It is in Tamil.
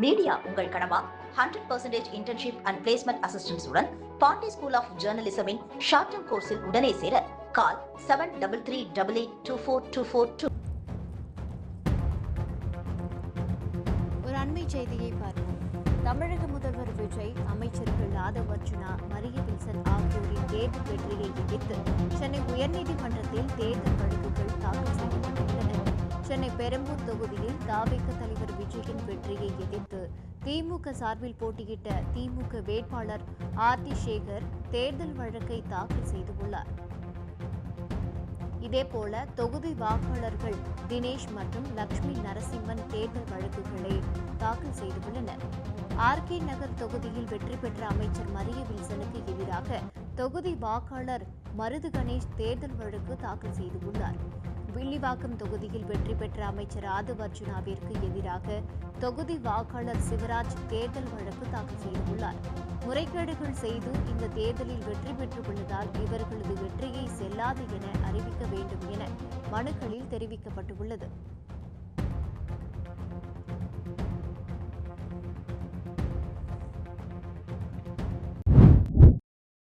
மீடியா உங்கள் கனவா? 100% இன்டர்ன்ஷிப் அண்ட் பிளேஸ்மெண்ட் அசிஸ்டன்ஸ் உடன் பாண்டி ஸ்கூல் ஆஃப் ஜேர்னலிசமின் ஷார்ட் டர்ம் கோர்ஸில் உடனே சேர கால் 7338824242. ஒரு அண்மை செய்தியை பார்ப்போம். தமிழக முதல்வர் விஜய், அமைச்சர்கள் ஆதவ் அர்ஜுனா, மரிய வில்சன் ஆகியோரின் தேர்தல் வெற்றியை எதிர்த்து சென்னை உயர்நீதிமன்றத்தில் தேர்தல் வழக்குகள் தாக்கல் செய்யப்பட்டுள்ளன. சென்னை பெரம்பூர் தொகுதியில் தாவேக தலைவர் விஜயின் வெற்றியை எதிர்த்து திமுக சார்பில் போட்டியிட்ட திமுக வேட்பாளர் ஆர்.டி. சேகர் தேர்தல் வழக்கை தாக்கல் செய்துள்ளார். இதேபோல தொகுதி வாக்காளர்கள் தினேஷ் மற்றும் லட்சுமி நரசிம்மன் தேர்தல் வழக்குகளை தாக்கல் செய்துள்ளனர். ஆர்.கே. நகர் தொகுதியில் வெற்றி பெற்ற அமைச்சர் மரிய வில்சனுக்கு எதிராக தொகுதி வாக்காளர் மருது கணேஷ் தேர்தல் வழக்கு தாக்கல் செய்துள்ளார். வில்லிவாக்கம் தொகுதியில் வெற்றி பெற்ற அமைச்சர் ஆதவ் அர்ஜுனாவிற்கு எதிராக தொகுதி வாக்காளர் சிவராஜ் தேர்தல் வழக்கு தாக்கல் செய்துள்ளார். முறைகேடுகள் செய்து இந்த தேர்தலில் வெற்றி பெற்றுள்ளதால் இவர்களது வெற்றியை செல்லாது என அறிவிக்க வேண்டும் என மனுக்களில் தெரிவிக்கப்பட்டுள்ளது.